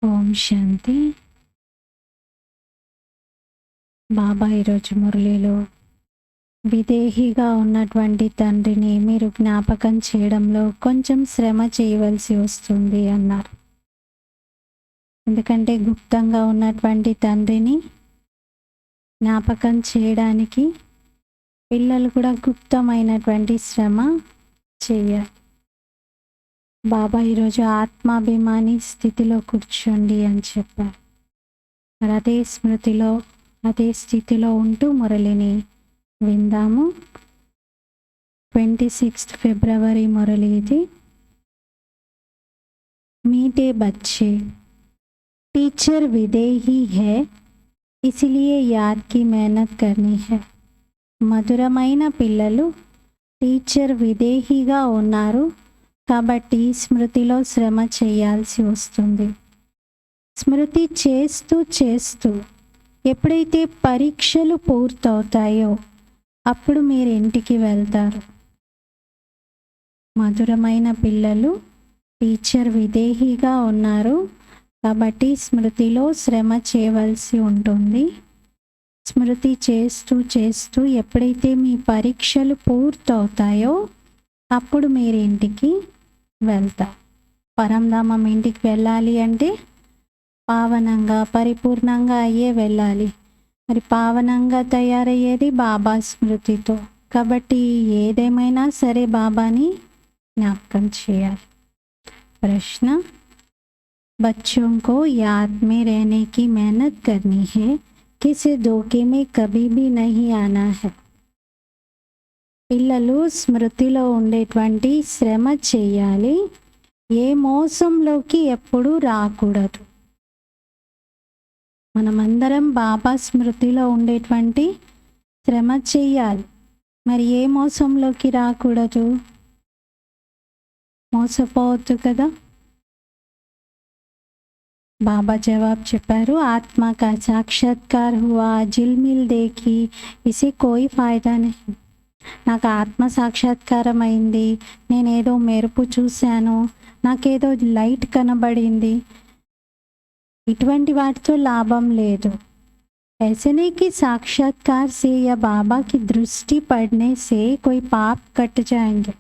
ఓం శాంతి. బాబా ఈరోజు మురళిలో విదేహిగా ఉన్నటువంటి తండ్రిని మీరు జ్ఞాపకం చేయడంలో కొంచెం శ్రమ చేయవలసి వస్తుంది అన్నారు. ఎందుకంటే గుప్తంగా ఉన్నటువంటి తండ్రిని జ్ఞాపకం చేయడానికి పిల్లలు కూడా గుప్తమైనటువంటి శ్రమ చేయాలి. బాబా ఈరోజు ఆత్మాభిమాని స్థితిలో కూర్చోండి అని చెప్పారు. మరి అదే స్మృతిలో అదే స్థితిలో ఉంటూ మురళిని విందాము. 26 ఫిబ్రవరి మురళి ఇది. मीठे बच्चे, टीचर विदेही है इसलिए याद की मेहनत करनी है. మధురమైన పిల్లలు, టీచర్ విదేహిగా ఉన్నారు కాబట్టి స్మృతిలో శ్రమ చేయాల్సి వస్తుంది. స్మృతి చేస్తూ చేస్తూ ఎప్పుడైతే పరీక్షలు పూర్తవుతాయో అప్పుడు మీరు ఇంటికి వెళ్తారు. మధురమైన పిల్లలు, టీచర్ విదేహిగా ఉన్నారు కాబట్టి స్మృతిలో శ్రమ చేయవలసి ఉంటుంది. స్మృతి చేస్తూ చేస్తూ ఎప్పుడైతే మీ పరీక్షలు పూర్తవుతాయో అప్పుడు మీరు ఇంటికి వెళ్తారు. పరంధామం ఇంటికి వెళ్ళాలి అంటే పావనంగా పరిపూర్ణంగా అయ్యే వెళ్ళాలి. మరి పావనంగా తయారయ్యేది బాబా స్మృతితో. కాబట్టి ఏదేమైనా సరే బాబాని జ్ఞాపకం చేయాలి. ప్రశ్న, बच्चों को याद में रहने की मेहनत करनी है, किसी धोखे में कभी भी नहीं आना है. పిల్లలు స్మృతిలో ఉండేటువంటి శ్రమ చేయాలి, ఏ మోసంలోకి ఎప్పుడూ రాకూడదు. మనమందరం బాబా స్మృతిలో ఉండేటువంటి శ్రమ చేయాలి. మరి ఏ మోసంలోకి రాకూడదు? మోసపోవద్దు కదా. బాబా జవాబు చెప్పారు, ఆత్మ కా సాక్షాత్కార్ హువా జిల్మిల్ దేఖి ఇసే కోయి ఫాయిదా నహీ. నాకు ఆత్మ సాక్షాత్కారం అయింది, నేనేదో మెరుపు చూశాను, నాకేదో లైట్ కనబడింది, ఇటువంటి వాటితో లాభం లేదు. ऐसे नहीं कि साक्षात्कार से या बाबा की दृष्टि पड़ने से कोई पाप कट जाएंगे.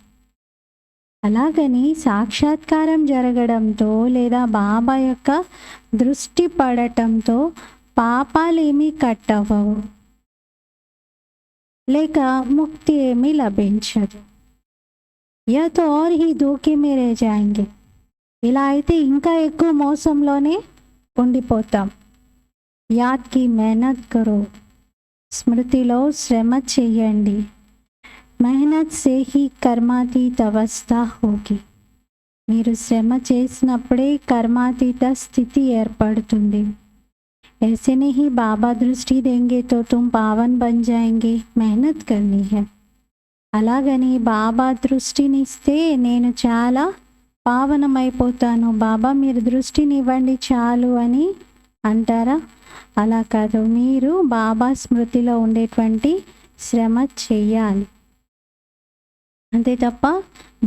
అలాగని సాక్షాత్కారం జరగడంతో లేదా బాబా యొక్క దృష్టి పడటంతో పాపాలేమీ కట్ అవ్వవు, లేక ముక్తి ఏమీ లభించదు. యా తో ఔర్ హీ ధోకే మే రహ జాయేంగే. ఇలా అయితే ఇంకా ఎక్కువ మోసంలోనే ఉండిపోతాం. యాద్ కి మెహనత్ కరో, స్మృతిలో శ్రమ చెయ్యండి. మెహనత్ సే హీ కర్మాతీత అవస్థ హోగి. మీరు శ్రమ చేసినప్పుడే కర్మాతీత స్థితి ఏర్పడుతుంది. ऐसे नहीं बाबा दृष्टि देंगे तो तुम पावन बन जाएंगे, मेहनत करनी है. అలాగని బాబా దృష్టినిస్తే నేను చాలా పావనమైపోతాను, బాబా మీరు దృష్టినివ్వండి చాలు అని అంటారా? అలా కాదు, మీరు బాబా స్మృతిలో ఉండేటువంటి శ్రమ చెయ్యాలి. అంతే తప్ప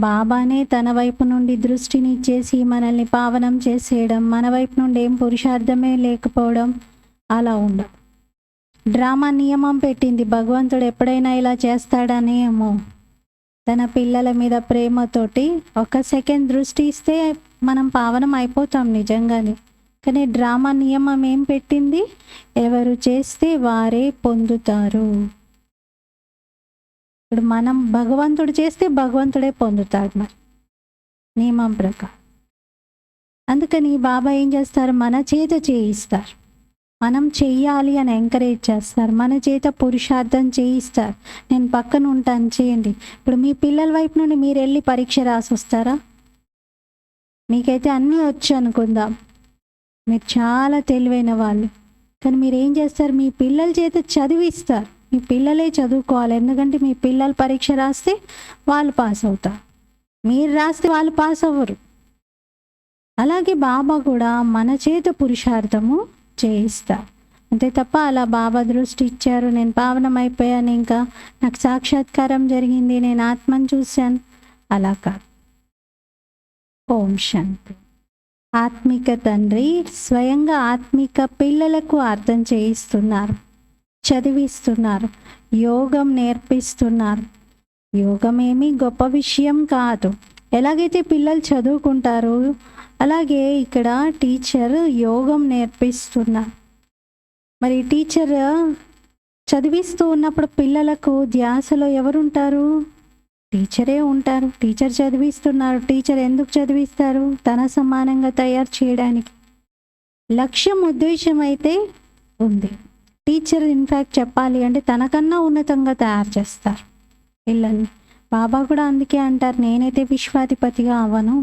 బాబానే తన వైపు నుండి దృష్టిని ఇచ్చేసి మనల్ని పావనం చేసేయడం, మన వైపు నుండి ఏం పురుషార్థమే లేకపోవడం అలా ఉండదు. డ్రామా నియమం పెట్టింది, భగవంతుడు ఎప్పుడైనా ఇలా చేస్తాడని ఏమో. తన పిల్లల మీద ప్రేమతోటి ఒక సెకండ్ దృష్టి ఇస్తే మనం పావనం అయిపోతాం నిజంగానే. కానీ డ్రామా నియమం ఏం పెట్టింది? ఎవరు చేస్తే వారే పొందుతారు. ఇప్పుడు మనం భగవంతుడు చేస్తే భగవంతుడే పొందుతాడు మరి నియమం ప్రకారం. అందుకని బాబా ఏం చేస్తారు? మన చేత చేయిస్తారు, మనం చెయ్యాలి అని ఎంకరేజ్ చేస్తారు, మన చేత పురుషార్థం చేయిస్తారు. నేను పక్కన ఉంటాను చేయండి. ఇప్పుడు మీ పిల్లల వైపు నుండి మీరు వెళ్ళి పరీక్ష రాసి వస్తారా? మీకైతే అన్నీ వచ్చు అనుకుందాం, మీరు చాలా తెలివైన వాళ్ళు, కానీ మీరు ఏం చేస్తారు? మీ పిల్లల చేత చదివిస్తారు. మీ పిల్లలే చదువుకోవాలి, ఎందుకంటే మీ పిల్లలు పరీక్ష రాస్తే వాళ్ళు పాస్ అవుతారు, మీరు రాస్తే వాళ్ళు పాస్ అవ్వరు. అలాగే బాబా కూడా మన చేత పురుషార్థము చేయిస్తారు. అంతే తప్ప అలా బాబా దృష్టి ఇచ్చారు, నేను పావనం అయిపోయాను, ఇంకా నాకు సాక్షాత్కారం జరిగింది, నేను ఆత్మను చూశాను, అలా కాదు. ఓం శాంతి. ఆత్మిక తండ్రి స్వయంగా ఆత్మిక పిల్లలకు అర్థం చేయిస్తున్నారు, చదివిస్తున్నారు, యోగం నేర్పిస్తున్నారు. యోగం ఏమీ గొప్ప విషయం కాదు. ఎలాగైతే పిల్లలు చదువుకుంటారో అలాగే ఇక్కడ టీచర్ యోగం నేర్పిస్తున్నారు. మరి టీచర్ చదివిస్తూ ఉన్నప్పుడు పిల్లలకు ధ్యాసలో ఎవరుంటారు? టీచరే ఉంటారు. టీచర్ చదివిస్తున్నారు. టీచర్ ఎందుకు చదివిస్తారు? తన సమానంగా తయారు చేయడానికి. లక్ష్యం, ఉద్దేశం అయితే ఉంది. టీచర్ ఇన్ఫ్యాక్ట్ చెప్పాలి అంటే తనకన్నా ఉన్నతంగా తయారు చేస్తారు పిల్లల్ని. బాబా కూడా అందుకే అంటారు, నేనైతే విశ్వాధిపతిగా అవ్వను,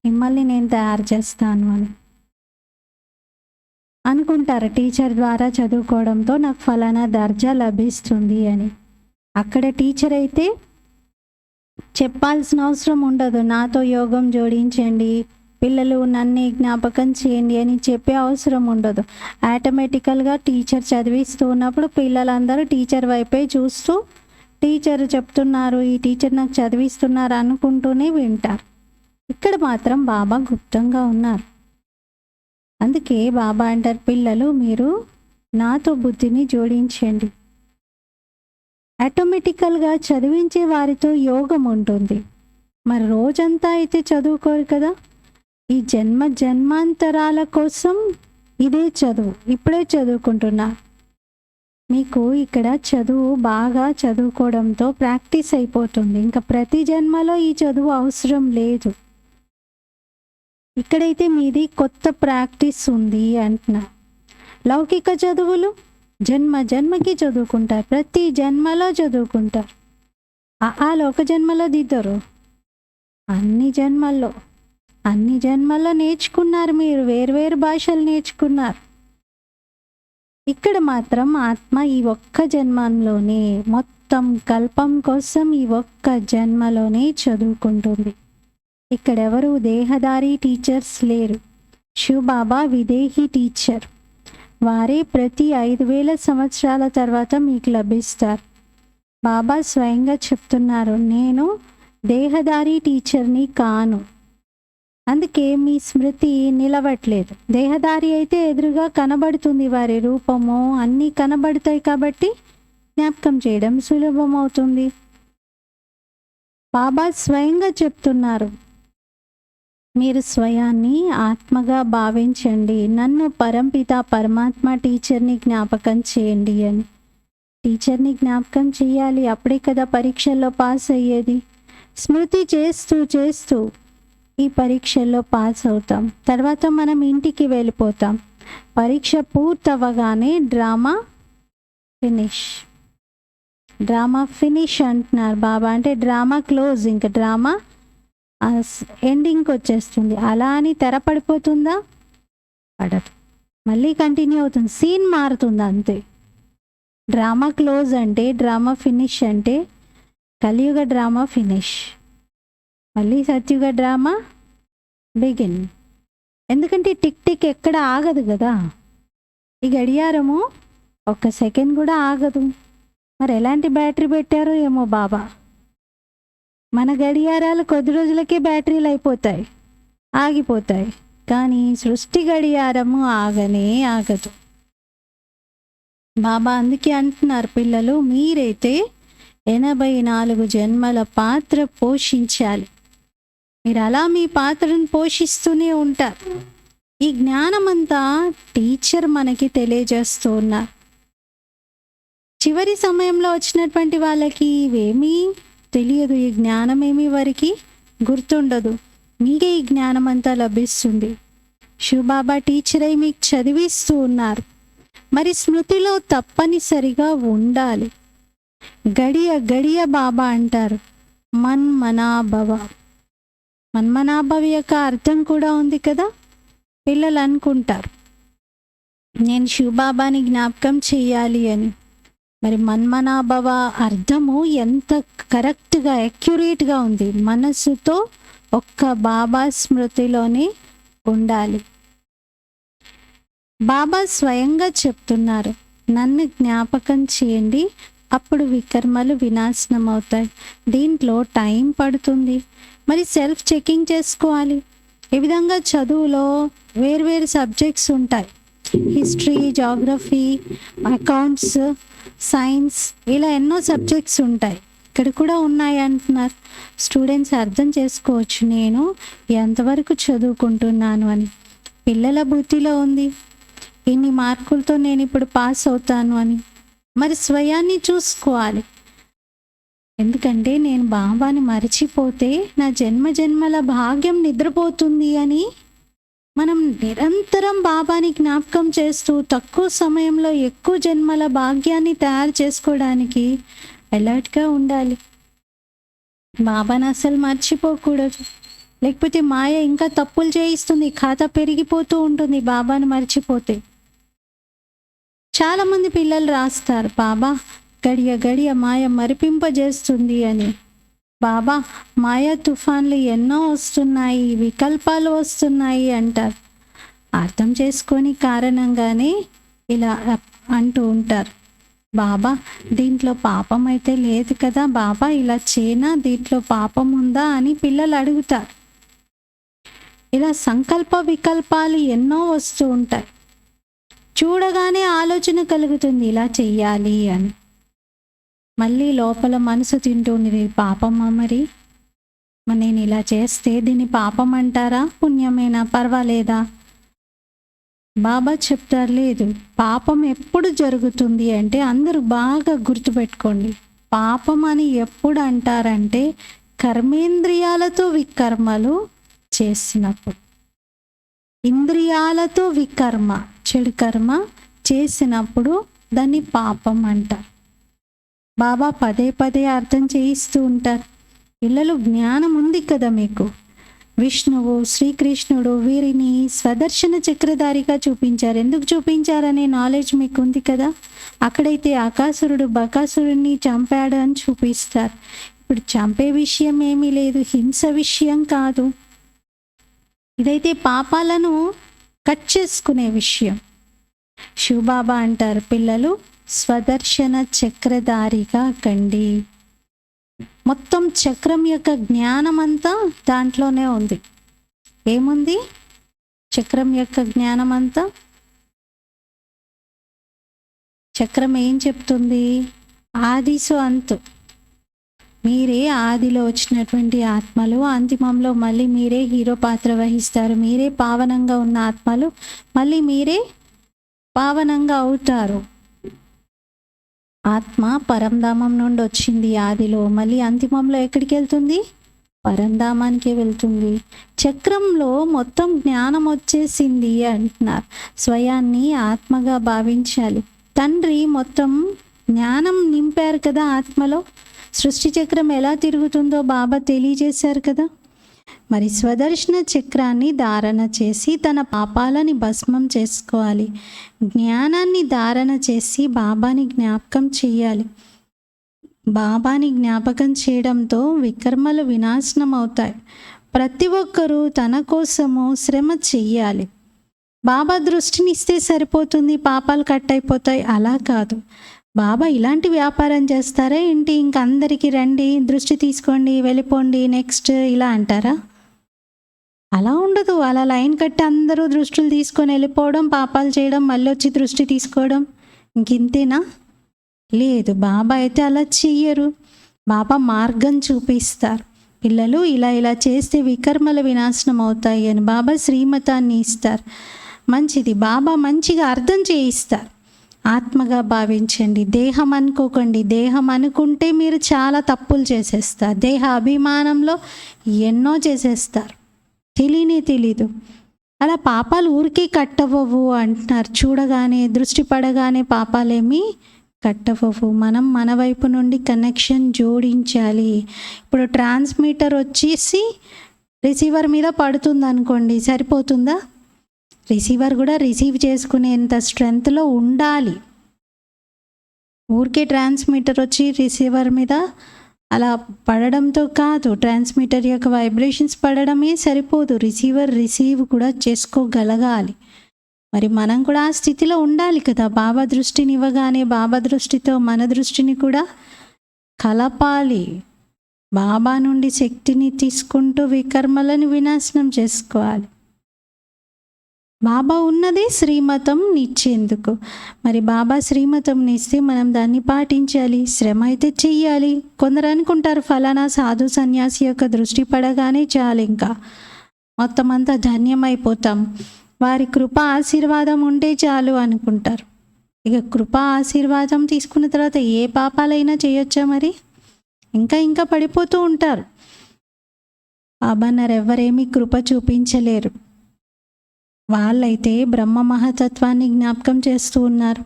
మిమ్మల్ని నేను తయారు చేస్తాను అని అనుకుంటారు. టీచర్ ద్వారా చదువుకోవడంతో నాకు ఫలానా దర్జా లభిస్తుంది అని. అక్కడ టీచర్ అయితే చెప్పాల్సిన అవసరం ఉండదు. నాతో యోగం జోడించండి, పిల్లలు నన్ను జ్ఞాపకం చేయండి అని చెప్పే అవసరం ఉండదు. ఆటోమేటికల్గా టీచర్ చదివిస్తూ ఉన్నప్పుడు పిల్లలందరూ టీచర్ వైపే చూస్తూ టీచర్ చెప్తున్నారు, ఈ టీచర్ నాకు చదివిస్తున్నారు అనుకుంటూనే వింటారు. ఇక్కడ మాత్రం బాబా గుప్తంగా ఉన్నారు. అందుకే బాబా అంటారు, పిల్లలు మీరు నాతో బుద్ధిని జోడించండి. ఆటోమేటికల్గా చదివించే వారితో యోగం ఉంటుంది. మరి రోజంతా అయితే చదువుకోరు కదా. ఈ జన్మాంతరాల కోసం ఇదే చదువు. ఇప్పుడే చదువుకుంటున్నా. మీకు ఇక్కడ చదువు బాగా చదువుకోవడంతో ప్రాక్టీస్ అయిపోతుంది. ఇంకా ప్రతి జన్మలో ఈ చదువు అవసరం లేదు. ఇక్కడైతే మీది కొత్త ప్రాక్టీస్ ఉంది అంటున్నా. లౌకిక చదువులు జన్మకి చదువుకుంటారు, ప్రతి జన్మలో చదువుకుంటారు. ఒక జన్మలో దిద్దరు, అన్ని జన్మల్లో నేర్చుకున్నారు. మీరు వేరు భాషలు నేర్చుకున్నారు. ఇక్కడ మాత్రం ఆత్మ ఈ ఒక్క జన్మంలోనే, మొత్తం కల్పం కోసం ఈ ఒక్క జన్మలోనే చదువుకుంటుంది. ఇక్కడెవరు దేహదారి టీచర్స్ లేరు. శివబాబా విదేహీ టీచర్. వారే ప్రతి 5000 సంవత్సరాల తర్వాత మీకు లభిస్తారు. బాబా స్వయంగా చెప్తున్నారు, నేను దేహదారి టీచర్ని కాను. అందుకే మీ స్మృతి నిలవట్లేదు. దేహదారి అయితే ఎదురుగా కనబడుతుంది, వారి రూపము అన్నీ కనబడతాయి కాబట్టి జ్ఞాపకం చేయడం సులభం అవుతుంది. బాబా స్వయంగా చెప్తున్నారు, మీరు స్వయాన్ని ఆత్మగా భావించండి, నన్ను పరంపిత పరమాత్మ టీచర్ని జ్ఞాపకం చేయండి అని. టీచర్ని జ్ఞాపకం చేయాలి, అప్పుడే కదా పరీక్షల్లో పాస్ అయ్యేది. స్మృతి చేస్తూ ఈ పరీక్షల్లో పాస్ అవుతాం. తర్వాత మనం ఇంటికి వెళ్ళిపోతాం. పరీక్ష పూర్తవగానే డ్రామా ఫినిష్ అంటున్నారు బాబా. అంటే డ్రామా క్లోజ్, ఇంకా డ్రామా ఎండింగ్కి వచ్చేస్తుంది. అలా అని తెర పడిపోతుందా? పడదు, మళ్ళీ కంటిన్యూ అవుతుంది, సీన్ మారుతుంది అంతే. డ్రామా క్లోజ్ అంటే, డ్రామా ఫినిష్ అంటే కలియుగ డ్రామా ఫినిష్, మళ్ళీ సత్యుగ డ్రామా బిగిన్. ఎందుకంటే టిక్ ఎక్కడ ఆగదు కదా. ఈ గడియారము ఒక్క సెకండ్ కూడా ఆగదు. మరి ఎలాంటి బ్యాటరీ పెట్టారో ఏమో బాబా. మన గడియారాలు కొద్ది రోజులకే బ్యాటరీలు అయిపోతాయి, ఆగిపోతాయి. కానీ సృష్టి గడియారము ఆగనే ఆగదు. బాబా అందుకే అంటున్నారు, పిల్లలు మీరైతే 84 జన్మల పాత్ర పోషించాలి. మీరు అలా మీ పాత్రను పోషిస్తూనే ఉంటారు. ఈ జ్ఞానమంతా టీచర్ మనకి తెలియజేస్తూ ఉన్నారు. చివరి సమయంలో వచ్చినటువంటి వాళ్ళకి ఇవేమీ తెలియదు, ఈ జ్ఞానమేమీ వారికి గుర్తుండదు. మీకే ఈ జ్ఞానం అంతా లభిస్తుంది. శివబాబా టీచర్ అయి మీకు చదివిస్తూ ఉన్నారు. మరి స్మృతిలో తప్పనిసరిగా ఉండాలి. గడియ బాబా అంటారు మన్మనాభవ. మన్మనాభవ యొక్క అర్థం కూడా ఉంది కదా. పిల్లలు అనుకుంటారు నేను శివబాబాని జ్ఞాపకం చెయ్యాలి అని. మరి మన్మనాభవ అర్థము ఎంత కరెక్ట్గా అక్యురేట్గా ఉంది. మనస్సుతో ఒక్క బాబా స్మృతిలోనే ఉండాలి. బాబా స్వయంగా చెప్తున్నారు, నన్ను జ్ఞాపకం చేయండి, అప్పుడు వికర్మలు వినాశనం అవుతాయి. దీంట్లో టైం పడుతుంది. మరి సెల్ఫ్ చెకింగ్ చేసుకోవాలి. ఈ విధంగా చదువులో వేర్వేరు సబ్జెక్ట్స్ ఉంటాయి. హిస్టరీ, జాగ్రఫీ, అకౌంట్స్, సైన్స్, ఇలా ఎన్నో సబ్జెక్ట్స్ ఉంటాయి. ఇక్కడ కూడా ఉన్నాయి అంటున్నారు. స్టూడెంట్స్ అర్థం చేసుకోవచ్చు నేను ఎంతవరకు చదువుకుంటున్నాను అని. పిల్లల బుద్ధిలో ఉంది ఇన్ని మార్కులతో నేను ఇప్పుడు పాస్ అవుతాను అని. మరి స్వయాన్ని చూసుకోవాలి. ఎందుకంటే నేను బాబాని మర్చిపోతే నా జన్మ జన్మల భాగ్యం నిద్రపోతుంది అని మనం నిరంతరం బాబాని జ్ఞాపకం చేస్తూ తక్కువ సమయంలో ఎక్కువ జన్మల భాగ్యాన్ని తయారు చేసుకోవడానికి అలర్ట్గా ఉండాలి. బాబాని అసలు మర్చిపోకూడదు. లేకపోతే మాయ ఇంకా తప్పులు చేయిస్తుంది, ఖాతా పెరిగిపోతూ ఉంటుంది బాబాని మర్చిపోతే. చాలామంది పిల్లలు రాస్తారు, బాబా గడియ గడియ మాయ మరిపింపజేస్తుంది అని. బాబా మాయా తుఫాన్లు ఎన్నో వస్తున్నాయి, వికల్పాలు వస్తున్నాయి అంటారు. అర్థం చేసుకొని కారణంగానే ఇలా అంటూ ఉంటారు. బాబా దీంట్లో పాపం అయితే లేదు కదా, బాబా ఇలా చేయనా, దీంట్లో పాపం ఉందా అని పిల్లలు అడుగుతారు. ఇలా సంకల్ప వికల్పాలు ఎన్నో వస్తూ ఉంటాయి. చూడగానే ఆలోచన కలుగుతుంది ఇలా చెయ్యాలి అని. మళ్ళీ లోపల మనసు తింటుంది, పాపమా మరి నేను ఇలా చేస్తే దీన్ని పాపం అంటారా, పుణ్యమేనా, పర్వాలేదా? బాబా చెప్తారు, లేదు, పాపం ఎప్పుడు జరుగుతుంది అంటే అందరూ బాగా గుర్తుపెట్టుకోండి. పాపం అని ఎప్పుడు అంటారంటే కర్మేంద్రియాలతో వికర్మలు చేసినప్పుడు. ఇంద్రియాలతో వికర్మ, చెడు కర్మ చేసినప్పుడు దాన్ని పాపం అంటారు. బాబా పదే పదే అర్థం చేయిస్తూ ఉంటారు. పిల్లలు జ్ఞానం ఉంది కదా మీకు. విష్ణువు, శ్రీకృష్ణుడు వీరిని స్వదర్శన చక్రధారిగా చూపించారు. ఎందుకు చూపించారనే నాలెడ్జ్ మీకు ఉంది కదా. అక్కడైతే ఆకాసురుడు బకాసురుడిని చంపాడు అని చూపిస్తారు. ఇప్పుడు చంపే విషయం ఏమీ లేదు, హింస విషయం కాదు. ఇదైతే పాపాలను కట్ చేసుకునే విషయం. శివబాబా అంటారు, పిల్లలు స్వదర్శన చక్రధారిగా కండి. మొత్తం చక్రం యొక్క జ్ఞానం అంతా దాంట్లోనే ఉంది. ఏముంది చక్రం యొక్క జ్ఞానం అంతా? చక్రం ఏం చెప్తుంది? ఆదిసు అంతు. మీరే ఆదిలో వచ్చినటువంటి ఆత్మలు, అంతిమంలో మళ్ళీ మీరే హీరో పాత్ర వహిస్తారు. మీరే పావనంగా ఉన్న ఆత్మలు మళ్ళీ మీరే పావనంగా అవుతారు. ఆత్మ పరంధామం నుండి వచ్చింది ఆదిలో, మళ్ళీ అంతిమంలో ఎక్కడికి వెళ్తుంది? పరంధామానికి వెళ్తుంది. చక్రంలో మొత్తం జ్ఞానం వచ్చేసింది అంటున్నారు. స్వయాన్ని ఆత్మగా భావించాలి. తండ్రి మొత్తం జ్ఞానం నింపారు కదా ఆత్మలో. సృష్టి చక్రం ఎలా తిరుగుతుందో బాబా తెలియజేశారు కదా. మరి స్వదర్శన చక్రాన్ని ధారణ చేసి తన పాపాలని భస్మం చేసుకోవాలి. జ్ఞానాన్ని ధారణ చేసి బాబాని జ్ఞాపకం చేయాలి. బాబాని జ్ఞాపకం చేయడంతో వికర్మలు వినాశనం అవుతాయి. ప్రతి ఒక్కరూ తన కోసము శ్రమ చెయ్యాలి. బాబా దృష్టిని ఇస్తే సరిపోతుంది, పాపాలు కట్ అయిపోతాయి, అలా కాదు. బాబా ఇలాంటి వ్యాపారం చేస్తారా ఏంటి? ఇంక అందరికీ రండి, దృష్టి తీసుకోండి, వెళ్ళిపోండి, నెక్స్ట్ ఇలా అంటారా? అలా ఉండదు. అలా లైన్ కట్టి అందరూ దృష్టిలు తీసుకొని వెళ్ళిపోవడం, పాపాలు చేయడం, మళ్ళీ వచ్చి దృష్టి తీసుకోవడం, ఇంకింతేనా? లేదు, బాబా అయితే అలా చెయ్యరు. బాబా మార్గం చూపిస్తారు. పిల్లలు ఇలా ఇలా చేస్తే వికర్మల వినాశనం అవుతాయి అని బాబా శ్రీమతాన్ని ఇస్తారు. మంచిది, బాబా మంచిగా అర్థం చేయిస్తారు. ఆత్మగా భావించండి, దేహం అనుకోకండి. దేహం అనుకుంటే మీరు చాలా తప్పులు చేసేస్తారు. దేహ అభిమానంలో ఎన్నో చేసేస్తారు, తెలీదు. అలా పాపాలు ఊరికే కట్టవవు అంటున్నారు. చూడగానే దృష్టి పడగానే పాపాలేమీ కట్టవవు. మనం మన వైపు నుండి కనెక్షన్ జోడించాలి. ఇప్పుడు ట్రాన్స్మిటర్ వచ్చేసి రిసీవర్ మీద పడుతుంది అనుకోండి, సరిపోతుందా? రిసీవర్ కూడా రిసీవ్ చేసుకునేంత స్ట్రెంగ్త్లో ఉండాలి. ఊరికే ట్రాన్స్మిటర్ వచ్చి రిసీవర్ మీద అలా పడడంతో కాదు. ట్రాన్స్మిటర్ యొక్క వైబ్రేషన్స్ పడడమే సరిపోదు, రిసీవర్ రిసీవ్ కూడా చేసుకోగలగాలి. మరి మనం కూడా ఆ స్థితిలో ఉండాలి కదా. బాబా దృష్టిని ఇవ్వగానే బాబా దృష్టితో మన దృష్టిని కూడా కలపాలి. బాబా నుండి శక్తిని తీసుకుంటూ వికర్మలను వినాశనం చేసుకోవాలి. బాబా ఉన్నది శ్రీమతం నిచ్చేందుకు. మరి బాబా శ్రీమతం ఇస్తే మనం దాన్ని పాటించాలి, శ్రమ అయితే చెయ్యాలి. కొందరు అనుకుంటారు ఫలానా సాధు సన్యాసి యొక్క దృష్టి పడగానే చాలు, ఇంకా మొత్తం అంతా ధన్యమైపోతాం, వారి కృప ఆశీర్వాదం ఉంటే చాలు అనుకుంటారు. ఇక కృప ఆశీర్వాదం తీసుకున్న తర్వాత ఏ పాపాలైనా చేయొచ్చా? మరి ఇంకా ఇంకా పడిపోతూ ఉంటారు. బాబా అన్నారు ఎవరేమీ కృప చూపించలేరు. వాళ్ళైతే బ్రహ్మ మహతత్వాన్ని జ్ఞాపకం చేస్తూ ఉన్నారు,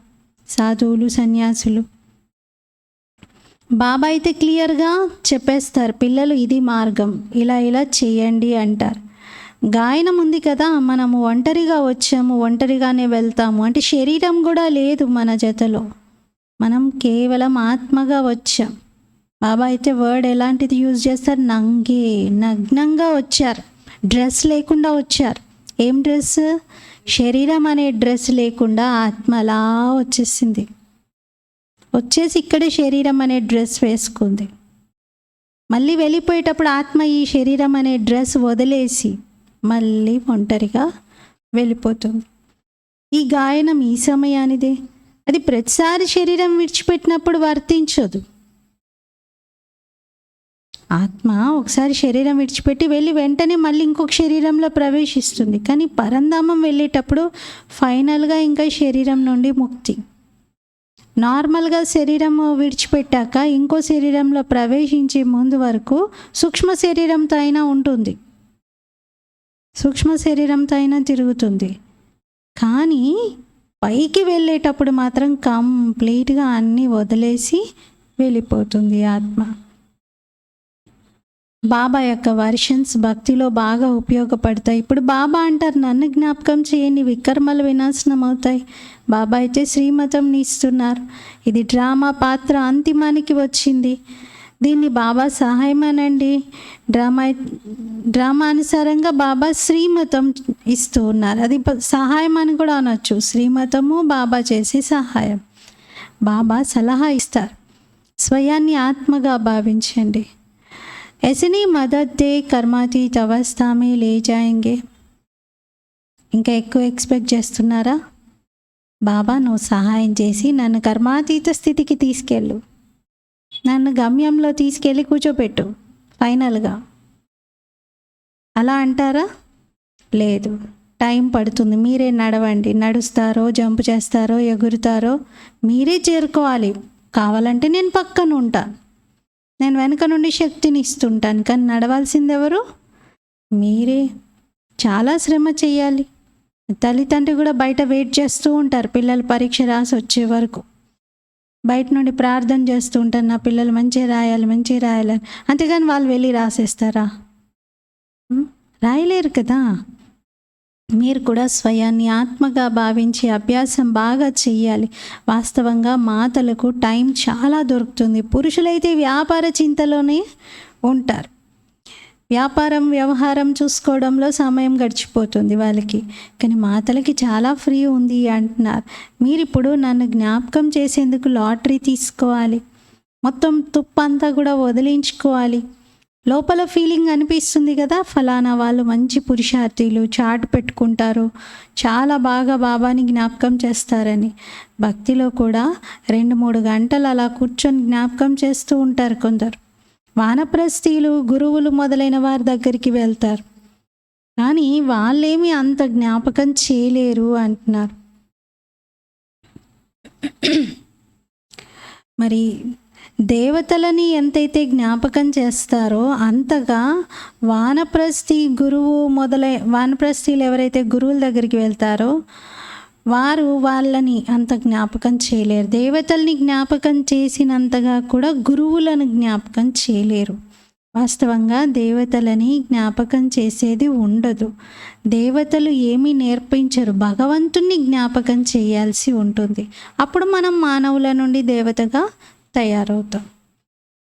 సాధువులు సన్యాసులు. బాబా అయితే క్లియర్గా చెప్పేస్తారు, పిల్లలు ఇది మార్గం, ఇలా ఇలా చేయండి అంటారు. గాయనం ఉంది కదా, మనము ఒంటరిగా వచ్చాము, ఒంటరిగానే వెళ్తాము అంటే శరీరం కూడా లేదు మన జతలో, మనం కేవలం ఆత్మగా వచ్చాం. బాబా అయితే వర్డ్ ఎలాంటిది యూజ్ చేస్తారు? నగ్నంగా వచ్చారు, డ్రెస్ లేకుండా వచ్చారు. ఏం డ్రెస్? శరీరం అనే డ్రెస్ లేకుండా ఆత్మలా వచ్చేసింది, వచ్చేసి ఇక్కడే శరీరం అనే డ్రెస్ వేసుకుంది. మళ్ళీ వెళ్ళిపోయేటప్పుడు ఆత్మ ఈ శరీరం అనే డ్రెస్ వదిలేసి మళ్ళీ ఒంటరిగా వెళ్ళిపోతుంది. ఈ గాయనం ఈ సమయానిదే, అది ప్రతిసారి శరీరం విడిచిపెట్టినప్పుడు వర్తించదు. ఆత్మ ఒకసారి శరీరం విడిచిపెట్టి వెళ్ళి వెంటనే మళ్ళీ ఇంకొక శరీరంలో ప్రవేశిస్తుంది. కానీ పరంధామం వెళ్ళేటప్పుడు ఫైనల్గా ఇంకా శరీరం నుండి ముక్తి. నార్మల్గా శరీరం విడిచిపెట్టాక ఇంకో శరీరంలో ప్రవేశించే ముందు వరకు సూక్ష్మ శరీరంతో అయినా ఉంటుంది, సూక్ష్మ శరీరంతో అయినా తిరుగుతుంది. కానీ పైకి వెళ్ళేటప్పుడు మాత్రం కంప్లీట్గా అన్నీ వదిలేసి వెళ్ళిపోతుంది ఆత్మ. బాబా యొక్క వర్షన్స్ భక్తిలో బాగా ఉపయోగపడతాయి. ఇప్పుడు బాబా అంటారు నన్ను జ్ఞాపకం చేయండి, వికర్మలు వినాశనం అవుతాయి. బాబా అయితే శ్రీమతంని ఇస్తున్నారు. ఇది డ్రామా పాత్ర అంతిమానికి వచ్చింది, దీన్ని బాబా సహాయమనండి. డ్రామా అనుసారంగా బాబా శ్రీమతం ఇస్తూ ఉన్నారు, అది సహాయం అని కూడా అనొచ్చు. శ్రీమతము బాబా చేసే సహాయం. బాబా సలహా ఇస్తారు, స్వయాన్ని ఆత్మగా భావించండి. ऐसी मदद दे कर्मातीत अवस्था में ले जाएंगे. ఇంకా ఎక్కువ ఎక్స్పెక్ట్ చేస్తున్నారా? బాబా నువ్వు సహాయం చేసి నన్ను కర్మాతీత స్థితికి తీసుకెళ్ళు, నన్ను గమ్యంలో తీసుకెళ్ళి కూర్చోపెట్టు ఫైనల్గా, అలా అంటారా? లేదు, టైం పడుతుంది. మీరే నడవండి, నడుస్తారో జంప్ చేస్తారో ఎగురుతారో మీరే చేరుకోవాలి. కావాలంటే నేను పక్కన ఉంటాను, నేను వెనక నుండి శక్తిని ఇస్తుంటాను, కానీ నడవాల్సింది ఎవరు? మీరే. చాలా శ్రమ చేయాలి. తల్లిదండ్రి కూడా బయట వెయిట్ చేస్తూ ఉంటారు, పిల్లలు పరీక్ష రాసి వచ్చే వరకు బయట నుండి ప్రార్థన చేస్తూ ఉంటారు, నా పిల్లలు మంచిగా రాయాలి మంచిగా రాయాలని. అంతేగాని వాళ్ళు వెళ్ళి రాసేస్తారా? రాయలేరు కదా. మీరు కూడా స్వయాన్ని ఆత్మగా భావించి అభ్యాసం బాగా చెయ్యాలి. వాస్తవంగా మాతలకు టైం చాలా దొరుకుతుంది. పురుషులైతే వ్యాపార చింతలోనే ఉంటారు, వ్యవహారం చూసుకోవడంలో సమయం గడిచిపోతుంది వాళ్ళకి. కానీ మాతలకి చాలా ఫ్రీ ఉంది అంటున్నారు. మీరు ఇప్పుడు నన్ను జ్ఞాపకం చేసేందుకు లాటరీ తీసుకోవాలి, మొత్తం తుప్పంతా కూడా వదిలించుకోవాలి. లోపల ఫీలింగ్ అనిపిస్తుంది కదా, ఫలానా వాళ్ళు మంచి పురుషార్థులు, చాటు పెట్టుకుంటారు, చాలా బాగా బాబాని జ్ఞాపకం చేస్తారని. భక్తిలో కూడా 2-3 గంటలు అలా కూర్చొని జ్ఞాపకం చేస్తూ ఉంటారు కొందరు. వానప్రస్థీలు, గురువులు మొదలైన వారి దగ్గరికి వెళ్తారు, కానీ వాళ్ళేమీ అంత జ్ఞాపకం చేయలేరు అంటున్నారు. మరి దేవతలని ఎంతైతే జ్ఞాపకం చేస్తారో అంతగా వానప్రస్థీలు ఎవరైతే గురువుల దగ్గరికి వెళ్తారో వారు వాళ్ళని అంత జ్ఞాపకం చేయలేరు. దేవతల్ని జ్ఞాపకం చేసినంతగా కూడా గురువులను జ్ఞాపకం చేయలేరు. వాస్తవంగా దేవతలని జ్ఞాపకం చేసేది ఉండదు. దేవతలు ఏమీ నేర్పించరు, భగవంతుణ్ణి జ్ఞాపకం చేయాల్సి ఉంటుంది. అప్పుడు మనం మానవుల నుండి దేవతగా తయారవుతాం.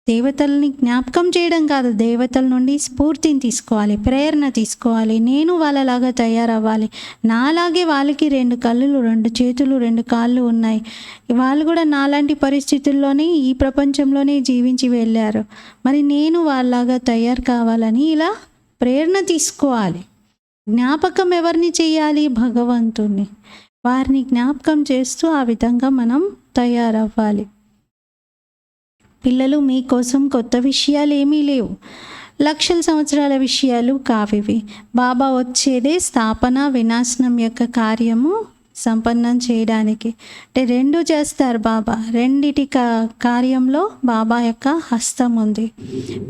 దేవతల్ని జ్ఞాపకం చేయడం కాదు, దేవతల నుండి స్ఫూర్తిని తీసుకోవాలి, ప్రేరణ తీసుకోవాలి. నేను వాళ్ళలాగా తయారవ్వాలి. నాలాగే వాళ్ళకి 2 కళ్ళు, 2 చేతులు, 2 కాళ్ళు ఉన్నాయి. వాళ్ళు కూడా నాలాంటి పరిస్థితుల్లోనే ఈ ప్రపంచంలోనే జీవించి వెళ్ళారు. మరి నేను వాళ్ళలాగా తయారు కావాలని ఇలా ప్రేరణ తీసుకోవాలి. జ్ఞాపకం ఎవరిని చేయాలి? భగవంతుణ్ణి. వారిని జ్ఞాపకం చేస్తూ ఆ విధంగా మనం తయారవ్వాలి. పిల్లలు, మీకోసం కొత్త విషయాలు ఏమీ లేవు, లక్షల సంవత్సరాల విషయాలు కావివి. బాబా వచ్చేదే స్థాపన వినాశనం యొక్క కార్యము సంపన్నం చేయడానికి. అంటే 2 చేస్తారు బాబా. రెండిటి కార్యంలో బాబా యొక్క హస్తం ఉంది.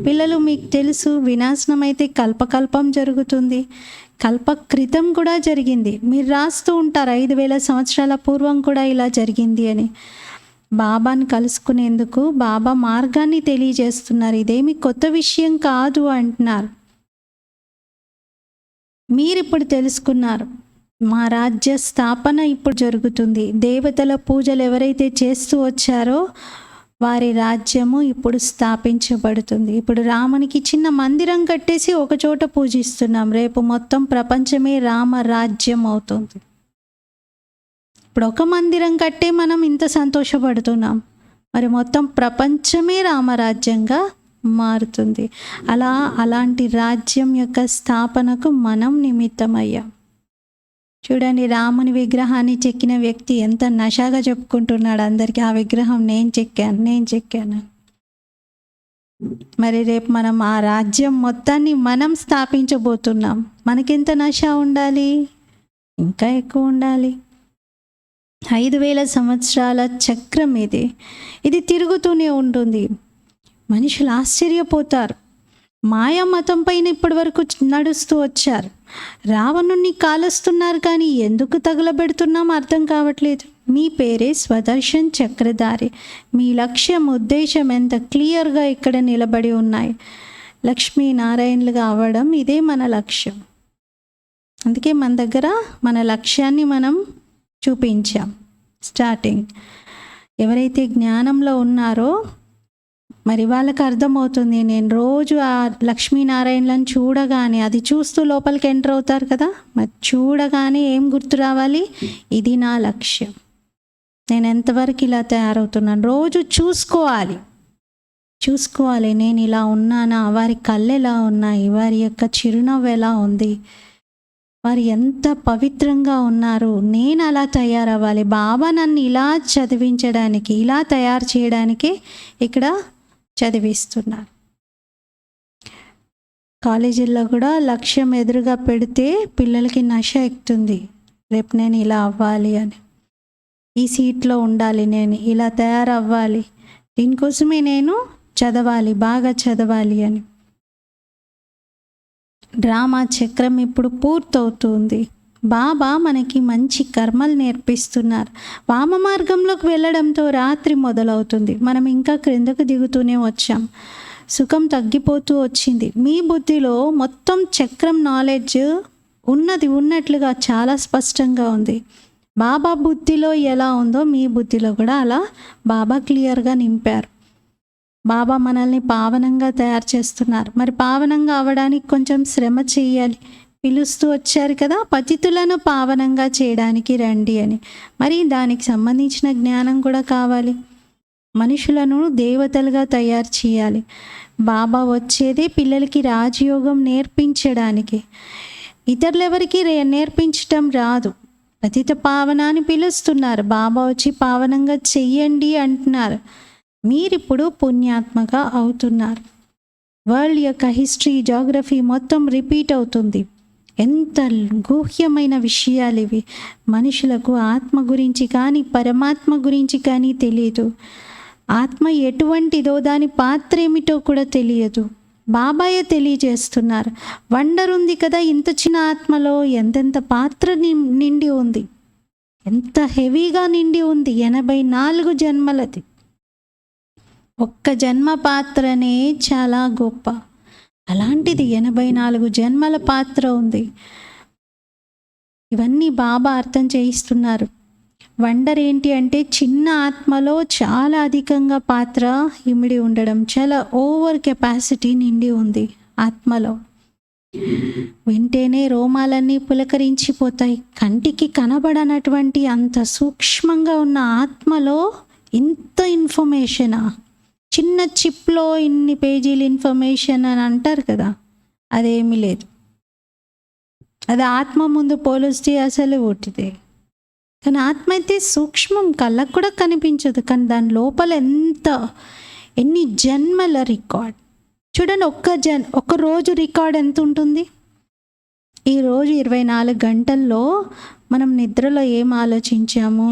పిల్లలు, మీకు తెలుసు, వినాశనం అయితే కల్పకల్పం జరుగుతుంది, కల్పకృతం కూడా జరిగింది. మీరు రాస్తూ ఉంటారు 5000 సంవత్సరాల పూర్వం కూడా ఇలా జరిగింది అని. బాబాని కలుసుకునేందుకు బాబా మార్గాన్ని తెలియజేస్తున్నారు. ఇదేమి కొత్త విషయం కాదు అంటున్నారు. మీరిప్పుడు తెలుసుకున్నారు, మా రాజ్య స్థాపన ఇప్పుడు జరుగుతుంది. దేవతల పూజలు ఎవరైతే చేస్తూ వచ్చారో వారి రాజ్యము ఇప్పుడు స్థాపించబడుతుంది. ఇప్పుడు రామునికి చిన్న మందిరం కట్టేసి ఒక చోట పూజిస్తున్నాం. రేపు మొత్తం ప్రపంచమే రామ రాజ్యం అవుతుంది. ఇప్పుడు ఒక మందిరం కట్టే మనం ఇంత సంతోషపడుతున్నాం, మరి మొత్తం ప్రపంచమే రామరాజ్యంగా మారుతుంది. అలాంటి రాజ్యం యొక్క స్థాపనకు మనం నిమిత్తమయ్యాం. చూడండి, రాముని విగ్రహాన్ని చెక్కిన వ్యక్తి ఎంత నషాగా చెప్పుకుంటున్నాడు అందరికీ, ఆ విగ్రహం నేను చెక్కాను. మరి రేపు మనం ఆ రాజ్యం మొత్తాన్ని మనం స్థాపించబోతున్నాం. మనకెంత నష ఉండాలి? ఇంకా ఎక్కువ ఉండాలి. 5000 సంవత్సరాల చక్రం ఇది తిరుగుతూనే ఉంటుంది. మనుషులు ఆశ్చర్యపోతారు. మాయా మతం పైన ఇప్పటి వరకు నడుస్తూ వచ్చారు. రావణుణ్ణి కాలుస్తున్నారు, కానీ ఎందుకు తగలబెడుతున్నాం అర్థం కావట్లేదు. మీ పేరే స్వదర్శన్ చక్రధారి. మీ లక్ష్యం, ఉద్దేశం ఎంత క్లియర్గా ఇక్కడ నిలబడి ఉన్నాయి. లక్ష్మీనారాయణలుగా అవ్వడం, ఇదే మన లక్ష్యం. అందుకే మన దగ్గర మన లక్ష్యాన్ని మనం చూపించాం. స్టార్టింగ్ ఎవరైతే జ్ఞానంలో ఉన్నారో మరి వాళ్ళకి అర్థమవుతుంది. నేను రోజు ఆ లక్ష్మీనారాయణలను చూడగానే, అది చూస్తూ లోపలికి ఎంటర్ అవుతారు కదా, మరి చూడగానే ఏం గుర్తు రావాలి? ఇది నా లక్ష్యం, నేను ఎంతవరకు ఇలా తయారవుతున్నాను. రోజు చూసుకోవాలి, నేను ఇలా ఉన్నానా, వారి కళ్ళు ఎలా ఉన్నాయి, వారి యొక్క చిరునవ్వు ఎలా ఉంది, వారు ఎంత పవిత్రంగా ఉన్నారు, నేను అలా తయారవ్వాలి. బాబా నన్ను ఇలా చదివించడానికి, ఇలా తయారు చేయడానికి ఇక్కడ చదివిస్తున్నారు. కాలేజీల్లో కూడా లక్ష్యం ఎదురుగా పెడితే పిల్లలకి నష ఎక్కుతుంది. రేపు నేను ఇలా అవ్వాలి అని, ఈ సీట్లో ఉండాలి, నేను ఇలా తయారవ్వాలి, దీనికోసమే నేను చదవాలి, బాగా చదవాలి అని. డ్రామా చక్రం ఇప్పుడు పూర్తవుతుంది. బాబా మనకి మంచి కర్మలు నేర్పిస్తున్నారు. వామ మార్గంలోకి వెళ్ళడంతో రాత్రి మొదలవుతుంది. మనం ఇంకా క్రిందకు దిగుతూనే వచ్చాం. సుఖం తగ్గిపోతూ వచ్చింది. మీ బుద్ధిలో మొత్తం చక్రం నాలెడ్జ్ ఉన్నట్లుగా చాలా స్పష్టంగా ఉంది. బాబా బుద్ధిలో ఎలా ఉందో మీ బుద్ధిలో కూడా అలా బాబా క్లియర్గా నింపారు. బాబా మనల్ని పావనంగా తయారు చేస్తున్నారు. మరి పావనంగా అవ్వడానికి కొంచెం శ్రమ చేయాలి. పిలుస్తూ వచ్చారు కదా, పతితులను పావనంగా చేయడానికి రండి అని. మరి దానికి సంబంధించిన జ్ఞానం కూడా కావాలి. మనుషులను దేవతలుగా తయారు చేయాలి. బాబా వచ్చేదే పిల్లలకి రాజయోగం నేర్పించడానికి. ఇతరులెవరికి నేర్పించటం రాదు. పతిత పావనాన్ని పిలుస్తున్నారు. బాబా వచ్చి పావనంగా చెయ్యండి అంటున్నారు. మీరిప్పుడు పుణ్యాత్మగా అవుతున్నారు. వరల్డ్ యొక్క హిస్టరీ, జాగ్రఫీ మొత్తం రిపీట్ అవుతుంది. ఎంత గుహ్యమైన విషయాలు ఇవి. మనుషులకు ఆత్మ గురించి కానీ పరమాత్మ గురించి కానీ తెలియదు. ఆత్మ ఎటువంటిదో, దాని పాత్ర ఏమిటో కూడా తెలియదు. బాబాయే తెలియజేస్తున్నారు. వండర్ ఉంది కదా, ఇంత చిన్న ఆత్మలో ఎంతెంత పాత్ర నిండి ఉంది, ఎంత హెవీగా నిండి ఉంది. 84 జన్మలది. ఒక్క జన్మ పాత్రనే చాలా గొప్ప. అలాంటిది 84 జన్మల పాత్ర ఉంది. ఇవన్నీ బాబా అర్థం చేయిస్తున్నారు. వండర్ ఏంటి అంటే చిన్న ఆత్మలో చాలా అధికంగా పాత్ర ఇమిడి ఉండడం, చాలా ఓవర్ కెపాసిటీ నిండి ఉంది ఆత్మలో. వింటేనే రోమాలన్నీ పులకరించిపోతాయి. కంటికి కనబడనటువంటి అంత సూక్ష్మంగా ఉన్న ఆత్మలో ఇంత ఇన్ఫర్మేషనా? చిన్న చిప్లో ఇన్ని పేజీలు ఇన్ఫర్మేషన్ అని అంటారు కదా, అదేమీ లేదు. అది ఆత్మ ముందు పోలిస్తే అసలు ఒట్టిదే. కానీ ఆత్మ అయితే సూక్ష్మం, కళ్ళకు కూడా కనిపించదు, కానీ దాని లోపల ఎన్ని జన్మల రికార్డ్ చూడండి. ఒక్క రోజు రికార్డ్ ఎంత ఉంటుంది? ఈరోజు 24 గంటల్లో మనం నిద్రలో ఏం ఆలోచించాము,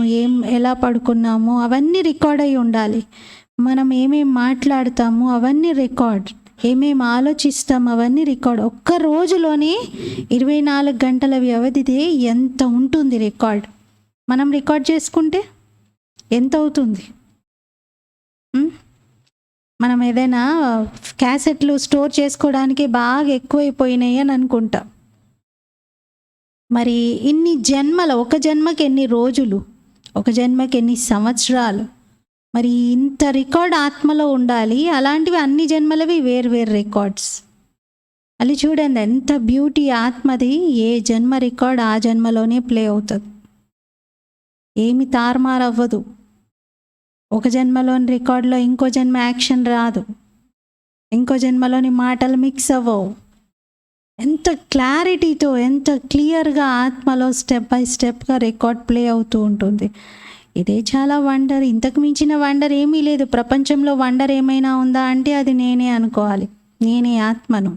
ఎలా పడుకున్నాము అవన్నీ రికార్డ్ అయి ఉండాలి. మనం ఏమేం మాట్లాడతాము అవన్నీ రికార్డ్, ఏమేమి ఆలోచిస్తాము అవన్నీ రికార్డ్. ఒక్క రోజులోనే 24 గంటల వ్యవధిదే ఎంత ఉంటుంది రికార్డ్. మనం రికార్డ్ చేసుకుంటే ఎంత అవుతుంది? మనం ఏదైనా క్యాసెట్లు స్టోర్ చేసుకోవడానికి బాగా ఎక్కువైపోయినాయి అని అనుకుంటాం. మరి ఇన్ని జన్మల, ఒక జన్మకి ఎన్ని రోజులు, ఒక జన్మకి ఎన్ని సంవత్సరాలు, మరి ఇంత రికార్డ్ ఆత్మలో ఉండాలి. అలాంటివి అన్ని జన్మలవి వేరు రికార్డ్స్. అది చూడండి ఎంత బ్యూటీ ఆత్మది. ఏ జన్మ రికార్డ్ ఆ జన్మలోనే ప్లే అవుతుంది, ఏమి తారుమారవ్వదు. ఒక జన్మలోని రికార్డులో ఇంకో జన్మ యాక్షన్ రాదు, ఇంకో జన్మలోని మాటలు మిక్స్ అవ్వవు. ఎంత క్లారిటీతో, ఎంత క్లియర్గా ఆత్మలో స్టెప్ బై స్టెప్గా రికార్డ్ ప్లే అవుతూ ఉంటుంది. ఇదే చాలా వండర్. ఇంతకు మించిన వండర్ ఏమీ లేదు ప్రపంచంలో. వండర్ ఏమైనా ఉందా అంటే అది నేనే అనుకోవాలి. నేనే ఆత్మను.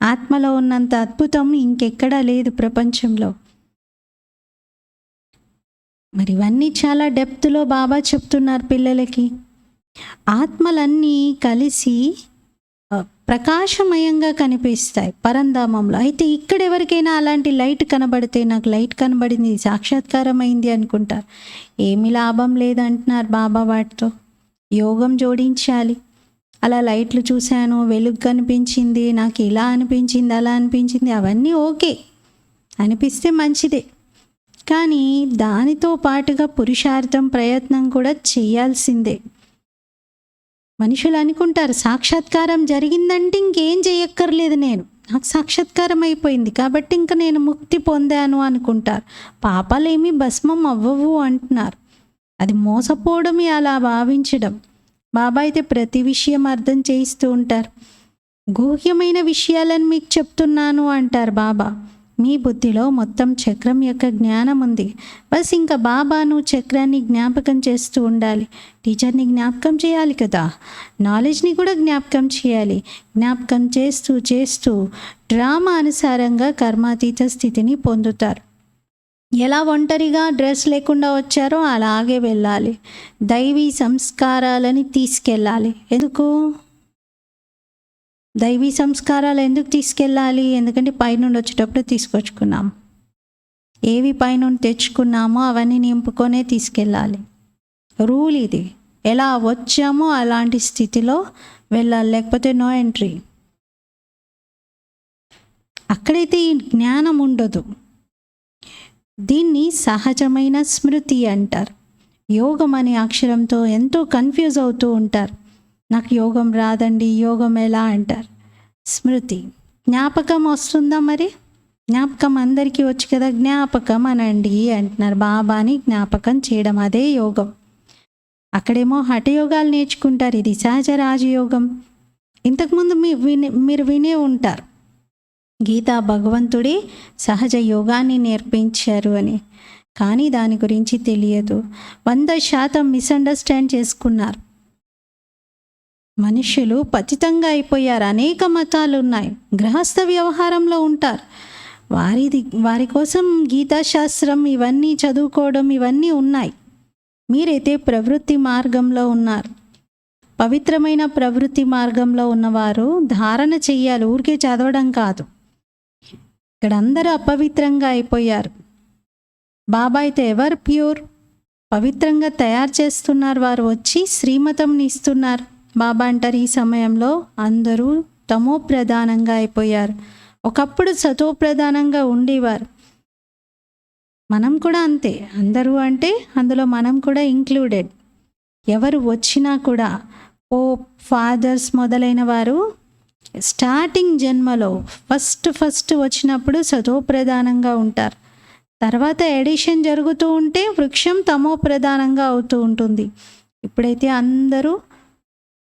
ఆత్మలో ఉన్నంత అద్భుతం ఇంకెక్కడా లేదు ప్రపంచంలో. మరి ఇవన్నీ చాలా డెప్త్లో బాబా చెప్తున్నారు పిల్లలకి. ఆత్మలన్నీ కలిసి ప్రకాశమయంగా కనిపిస్తాయి పరంధామంలో. అయితే ఇక్కడ ఎవరికైనా అలాంటి లైట్ కనబడితే, నాకు లైట్ కనబడింది, సాక్షాత్కారం అయింది అనుకుంటారు. ఏమి లాభం లేదంటున్నారు బాబా. వాటితో యోగం జోడించాలి. అలా లైట్లు చూశాను, వెలుగు కనిపించింది, నాకు ఇలా అనిపించింది, అలా అనిపించింది, అవన్నీ ఓకే, అనిపిస్తే మంచిదే. కానీ దానితో పాటుగా పురుషార్థం, ప్రయత్నం కూడా చేయాల్సిందే. మనుషులు అనుకుంటారు సాక్షాత్కారం జరిగిందంటే ఇంకేం చేయక్కర్లేదు, నాకు సాక్షాత్కారం అయిపోయింది కాబట్టి ఇంకా నేను ముక్తి పొందాను అనుకుంటారు. పాపాలేమీ భస్మం అవ్వవు అంటున్నారు. అది మోసపోవడమే అలా భావించడం. బాబా అయితే ప్రతి విషయం అర్థం చేయిస్తూ ఉంటారు. గుహ్యమైన విషయాలను మీకు చెప్తున్నాను అంటారు బాబా. మీ బుద్ధిలో మొత్తం చక్రం యొక్క జ్ఞానం ఉంది. బస్ ఇంకా బాబాను చక్రాన్ని జ్ఞాపకం చేస్తూ ఉండాలి. టీచర్ని జ్ఞాపకం చేయాలి కదా, నాలెడ్జ్ని కూడా జ్ఞాపకం చేయాలి. జ్ఞాపకం చేస్తూ చేస్తూ డ్రామా అనుసారంగా కర్మాతీత స్థితిని పొందుతారు. ఎలా ఒంటరిగా డ్రెస్ లేకుండా వచ్చారో అలాగే వెళ్ళాలి. దైవీ సంస్కారాలని తీసుకెళ్ళాలి. ఎందుకు దైవీ సంస్కారాలు ఎందుకు తీసుకెళ్ళాలి? ఎందుకంటే పైనుండి వచ్చేటప్పుడు తీసుకొచ్చుకున్నాం. ఏవి పైనుండి తెచ్చుకున్నామో అవన్నీ నింపుకొనే తీసుకెళ్ళాలి. రూల్ ఇది. ఎలా వచ్చామో అలాంటి స్థితిలో వెళ్ళాలి, లేకపోతే నో ఎంట్రీ. అక్కడైతే ఈ జ్ఞానం ఉండదు. దీన్ని సహజమైన స్మృతి అంటారు. యోగం అనే అక్షరంతో ఎంతో కన్ఫ్యూజ్ అవుతూ ఉంటారు. నాకు యోగం రాదండి, యోగం ఎలా అంటారు. స్మృతి, జ్ఞాపకం వస్తుందా? మరి జ్ఞాపకం అందరికీ వచ్చు కదా, జ్ఞాపకం అనండి అంటున్నారు. బాబాని జ్ఞాపకం చేయడం, అదే యోగం. అక్కడేమో హఠయోగాలు నేర్చుకుంటారు, ఇది సహజ రాజయోగం. ఇంతకుముందు మీరు వినే ఉంటారు, గీతా భగవంతుడే సహజ యోగాన్ని నేర్పించారు అని. కానీ దాని గురించి తెలియదు. 100% మిస్అండర్స్టాండ్ చేసుకున్నారు. మనుషులు పతితంగా అయిపోయారు. అనేక మతాలు ఉన్నాయి, గృహస్థ వ్యవహారంలో ఉంటారు. వారి కోసం గీతాశాస్త్రం ఇవన్నీ చదువుకోవడం ఇవన్నీ ఉన్నాయి. మీరైతే ప్రవృత్తి మార్గంలో ఉన్నారు. పవిత్రమైన ప్రవృత్తి మార్గంలో ఉన్నవారు ధారణ చెయ్యాలి, ఊరికే చదవడం కాదు. ఇక్కడ అందరూ అపవిత్రంగా అయిపోయారు. బాబా అయితే ఎవరు ప్యూర్, పవిత్రంగా తయారు చేస్తున్నారు. వారు వచ్చి శ్రీమతంని ఇస్తున్నారు. బాబా అంటారు, ఈ సమయంలో అందరూ తమో ప్రధానంగా అయిపోయారు. ఒకప్పుడు సతో ప్రధానంగా ఉండేవారు. మనం కూడా అంతే. అందరూ అంటే అందులో మనం కూడా ఇంక్లూడెడ్. ఎవరు వచ్చినా కూడా పోప్, ఫాదర్స్ మొదలైన వారు స్టార్టింగ్ జన్మలో ఫస్ట్ వచ్చినప్పుడు సతోప్రధానంగా ఉంటారు. తర్వాత ఎడిషన్ జరుగుతూ ఉంటే వృక్షం తమో ప్రధానంగా అవుతూ ఉంటుంది. ఇప్పుడైతే అందరూ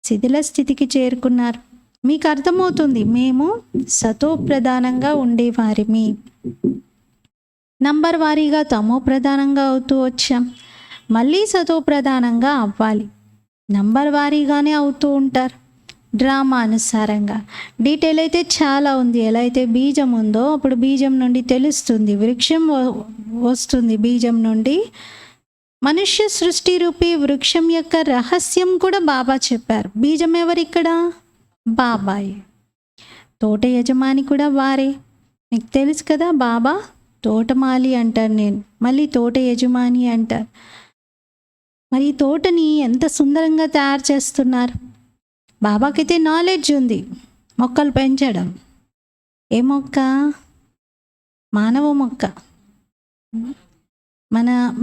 శిథిల స్థితికి చేరుకున్నారు. మీకు అర్థమవుతుంది, మేము సతోప్రధానంగా ఉండేవారిమి. నంబర్ వారీగా తమో ప్రధానంగా అవుతూ వచ్చాం. మళ్ళీ సతోప్రధానంగా అవ్వాలి. నంబర్ వారీగానే అవుతూ ఉంటారు డ్రామా అనుసారంగా. డీటెయిల్ అయితే చాలా ఉంది. ఎలా అయితే బీజం ఉందో అప్పుడు బీజం నుండి తెలుస్తుంది, వృక్షం వస్తుంది. బీజం నుండి మనుష్య సృష్టి రూపీ వృక్షం యొక్క రహస్యం కూడా బాబా చెప్పారు. బీజం ఎవరిక్కడ? బాబాయే. తోట యజమాని కూడా వారే. మీకు తెలుసు కదా, బాబా తోటమాలి అంటారు, నేను మళ్ళీ తోట యజమాని అంటారు. మరి ఈ తోటని ఎంత సుందరంగా తయారు చేస్తున్నారు. బాబాకైతే నాలెడ్జ్ ఉంది మొక్కలు పెంచడం. ఏ మొక్క? మానవ మొక్క.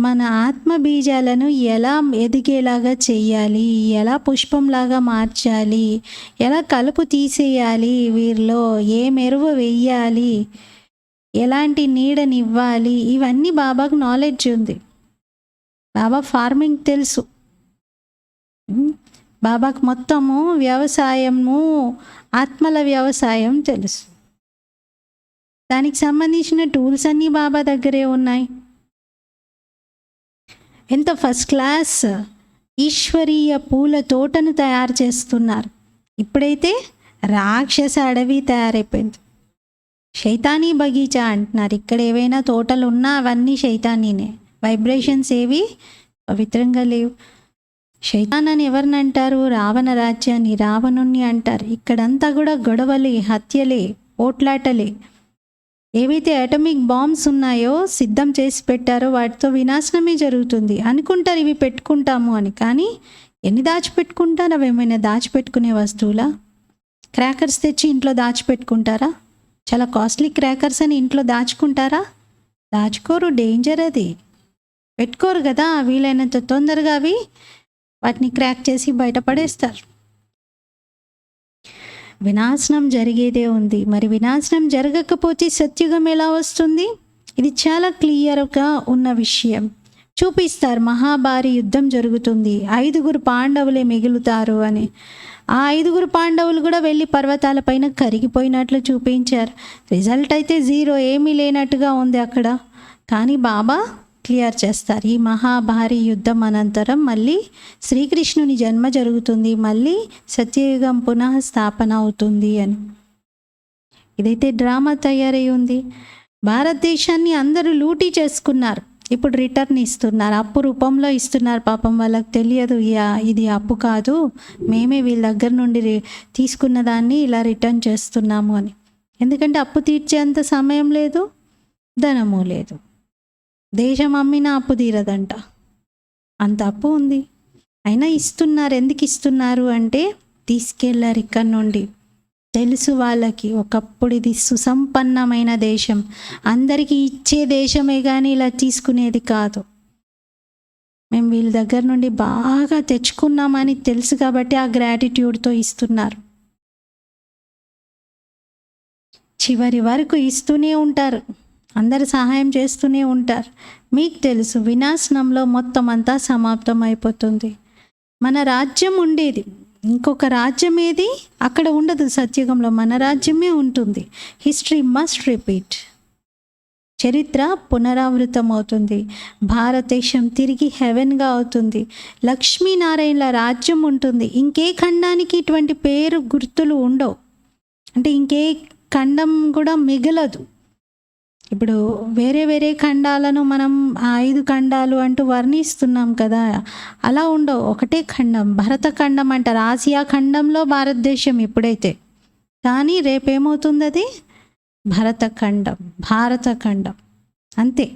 మన ఆత్మ బీజాలను ఎలా ఎదిగేలాగా చెయ్యాలి, ఎలా పుష్పంలాగా మార్చాలి, ఎలా కలుపు తీసేయాలి, వీరిలో ఏ మెరుగు వెయ్యాలి, ఎలాంటి నీడనివ్వాలి, ఇవన్నీ బాబాకు నాలెడ్జ్ ఉంది. బాబా ఫార్మింగ్ తెలుసు. బాబాకు మొత్తము వ్యవసాయము, ఆత్మల వ్యవసాయం తెలుసు. దానికి సంబంధించిన టూల్స్ అన్నీ బాబా దగ్గరే ఉన్నాయి. ఎంత ఫస్ట్ క్లాస్ ఈశ్వరీయ పూల తోటను తయారు చేస్తున్నారు. ఇప్పుడైతే రాక్షస అడవి తయారైపోయింది. శైతానీ బగీచా అంటున్నారు. ఇక్కడ ఏవైనా తోటలు ఉన్నా అవన్నీ శైతానీనే. వైబ్రేషన్స్ ఏవి పవిత్రంగా లేవు. శైతాన్ అని ఎవరిని అంటారు? రావణ రాజ్యాన్ని, రావణుణ్ణి అంటారు. ఇక్కడంతా కూడా గొడవలే, హత్యలే, పోట్లాటలే. ఏవైతే అటమిక్ బాంబ్స్ ఉన్నాయో సిద్ధం చేసి పెట్టారో వాటితో వినాశనమే జరుగుతుంది. అనుకుంటారు ఇవి పెట్టుకుంటాము అని, కానీ ఎన్ని దాచిపెట్టుకుంటారు? అవి ఏమైనా దాచిపెట్టుకునే వస్తువులా? క్రాకర్స్ తెచ్చి ఇంట్లో దాచిపెట్టుకుంటారా? చాలా కాస్ట్లీ క్రాకర్స్ అని ఇంట్లో దాచుకుంటారా? దాచుకోరు. డేంజర్ అది. పెట్టుకోరు కదా. వీలైనంత తొందరగా వాటిని క్రాక్ చేసి బయటపడేస్తారు. వినాశనం జరిగేదే ఉంది. మరి వినాశనం జరగకపోతే సత్యుగం ఎలా వస్తుంది? ఇది చాలా క్లియర్గా ఉన్న విషయం. చూపిస్తారు, మహాభారీ యుద్ధం జరుగుతుంది, 5 పాండవులే మిగులుతారు అని. ఆ 5 పాండవులు కూడా వెళ్ళి పర్వతాలపైన కరిగిపోయినట్లు చూపించారు. రిజల్ట్ అయితే 0, ఏమీ లేనట్టుగా ఉంది అక్కడ. కానీ బాబా క్లియర్ చేస్తారు, ఈ మహాభారీ యుద్ధం అనంతరం మళ్ళీ శ్రీకృష్ణుని జన్మ జరుగుతుంది, మళ్ళీ సత్యయుగం పునః స్థాపన అవుతుంది అని. ఇదైతే డ్రామా తయారై ఉంది. భారతదేశాన్ని అందరూ లూటీ చేసుకున్నారు. ఇప్పుడు రిటర్న్ ఇస్తున్నారు, అప్పు రూపంలో ఇస్తున్నారు. పాపం వాళ్ళకి తెలియదు ఇది అప్పు కాదు, మేమే వీళ్ళ దగ్గర నుండి తీసుకున్న దాన్ని ఇలా రిటర్న్ చేస్తున్నాము అని. ఎందుకంటే అప్పు తీర్చేంత సమయం లేదు, ధనము లేదు. దేశం అమ్మినా అప్పు తీరదంట, అంత అప్పు ఉంది. అయినా ఇస్తున్నారు. ఎందుకు ఇస్తున్నారు అంటే తీసుకెళ్ళారు ఇక్కడి నుండి. తెలుసు వాళ్ళకి, ఒకప్పుడు ఇది సుసంపన్నమైన దేశం, అందరికీ ఇచ్చే దేశమే కానీ ఇలా తీసుకునేది కాదు. మేము వీళ్ళ దగ్గర నుండి బాగా తెచ్చుకున్నామని తెలుసు కాబట్టి ఆ గ్రాటిట్యూడ్తో ఇస్తున్నారు. చివరి వరకు ఇస్తూనే ఉంటారు, అందరు సహాయం చేస్తూనే ఉంటారు. మీకు తెలుసు వినాశనంలో మొత్తం అంతా సమాప్తం అయిపోతుంది. మన రాజ్యం ఉండేది, ఇంకొక రాజ్యం ఏది అక్కడ ఉండదు. సత్యుగంలో మన రాజ్యమే ఉంటుంది. History must repeat. చరిత్ర పునరావృతం అవుతుంది. భారతదేశం తిరిగి హెవెన్గా అవుతుంది. లక్ష్మీనారాయణల రాజ్యం ఉంటుంది. ఇంకే ఖండానికి ఇటువంటి పేరు గుర్తులు ఉండవు. అంటే ఇంకే ఖండం కూడా మిగలదు. ఇప్పుడు వేరే వేరే ఖండాలను మనం 5 ఖండాలు అంటూ వర్ణిస్తున్నాం కదా, అలా ఉండవు. ఒకటే ఖండం, భరతఖండం అంటారు. ఆసియా ఖండంలో భారతదేశం ఇప్పుడైతే, కానీ రేపేమవుతుంది? అది భరతఖండం, భారతఖండం అంతే.